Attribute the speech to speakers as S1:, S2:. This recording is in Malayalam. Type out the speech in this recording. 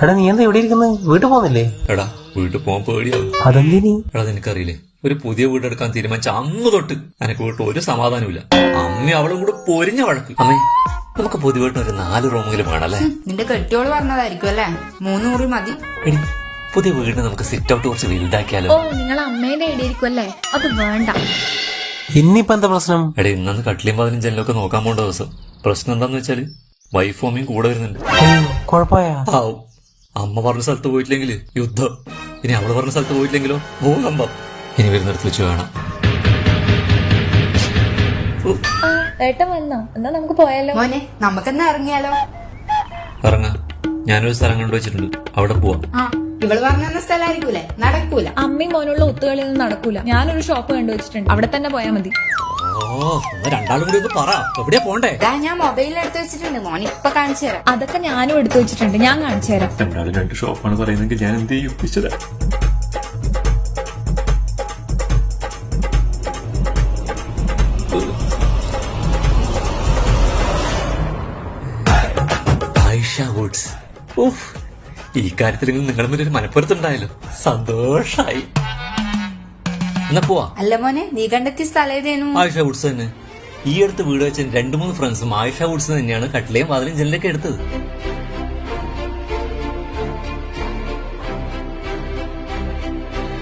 S1: എടാ നീ എന്താ ഇവിടെ ഇരിക്കുന്നത്? വീട്ടിൽ പോകുന്നില്ലേ?
S2: എടാ വീട്ടിൽ പോകാൻ പേടിയാവും.
S1: അതെന്തിനീ?
S2: എടാ നിനക്കറിയില്ലേ, ഒരു പുതിയ വീടെടുക്കാൻ തീരുമാനിച്ച അന്ന് തൊട്ട് എനിക്ക് വീട്ടിൽ ഒരു സമാധാനമില്ല. അമ്മ അവളും കൂടെ പൊരിഞ്ഞ വഴക്ക്. അമ്മേ നമുക്ക് പുതിയ വീട്ടിൽ ഒരു 4 റൂമെങ്കിലും വേണല്ലേ?
S3: നിന്റെ കെട്ടിയോള് പറഞ്ഞതായിരിക്കും അല്ലേ? 3 മുറി മതി.
S2: എടി പുതിയ വീടിന് നമുക്ക് സിറ്റ് ഔട്ട് കുറച്ച് വലുതാക്കിയാലോ?
S4: ഓ നിങ്ങളെ അമ്മേന്റെ ഇടയിരിക്കും അല്ലേ? അത് വേണ്ട.
S1: ഇന്നിപ്പോ എന്താ പ്രശ്നം?
S2: എടേ ഇന്നു കട്ടിലും 15 ഒക്കെ നോക്കാൻ പോണ്ട ദിവസം. പ്രശ്നം എന്താന്ന് വെച്ചാല് വൈഫ് അമ്മയും കൂടെ വരുന്നുണ്ട്.
S1: കൊഴപ്പായ?
S2: ആവും. അമ്മ പറഞ്ഞ സ്ഥലത്ത് പോയിട്ടില്ലെങ്കിൽ യുദ്ധം. ഇനി അവള് പറഞ്ഞ സ്ഥലത്ത് പോയിട്ടില്ലെങ്കിലോ ഭൂകമ്പം. ഇനി വരുന്നിടത്ത് വെച്ച് വേണം.
S4: ഏട്ടൻ വന്നോ? എന്നാ നമുക്ക് പോയാലോ?
S3: മോനെ നമുക്കെന്നാ ഇറങ്ങിയാലോ?
S2: ഇറങ്ങാ. ഞാനൊരു സ്ഥലം കണ്ടുവച്ചിട്ടുണ്ട്, അവിടെ പോവാം.
S3: ആ ഇവള് പറഞ്ഞ സ്ഥലമായിരിക്കൂലേ? നടക്കൂല.
S4: അമ്മയും മോനുള്ള ഒത്തുകളിയൊന്നും നടക്കൂല. ഞാനൊരു ഷോപ്പ് കണ്ടുവച്ചിട്ടുണ്ട്, അവിടെ തന്നെ പോയാൽ മതി.
S2: രണ്ടാളും കൂടി ഒന്ന് പറ, എവിടെയാ പോണ്ടേ?
S3: ഇതാ ഞാൻ മൊബൈലിൽ എടുത്ത് വെച്ചിട്ടുണ്ട്, മോൻ ഇപ്പൊ കാണിച്ചു തരാം.
S4: അതൊക്കെ ഞാനും എടുത്തു വെച്ചിട്ടുണ്ട്, ഞാൻ കാണിച്ചു തരാം.
S2: രണ്ടാളും 2 ഷോപ്പാണ് പറയുന്നെങ്കിൽ ഞാൻ എന്ത് ചെയ്യും? ആയിഷ വുഡ്സ്. ഈ കാര്യത്തിൽ നിങ്ങളുടെ മുന്നിൽ ഒരു മനപ്പുറത്തുണ്ടായല്ലോ, സന്തോഷായി. എന്നാ പോവാ.
S3: അല്ല മോനെ, നീ കണ്ടെത്തിയ സ്ഥലം ഏതേനു?
S2: ആയിഷ വുഡ്സ് തന്നെ. ഈ അടുത്ത് വീട് വെച്ച 2-3 ഫ്രണ്ട്സും ആയിഷ വുഡ്സ് തന്നെയാണ് കട്ടിലേയും വാതിലും ജനലൊക്കെ എടുത്തത്.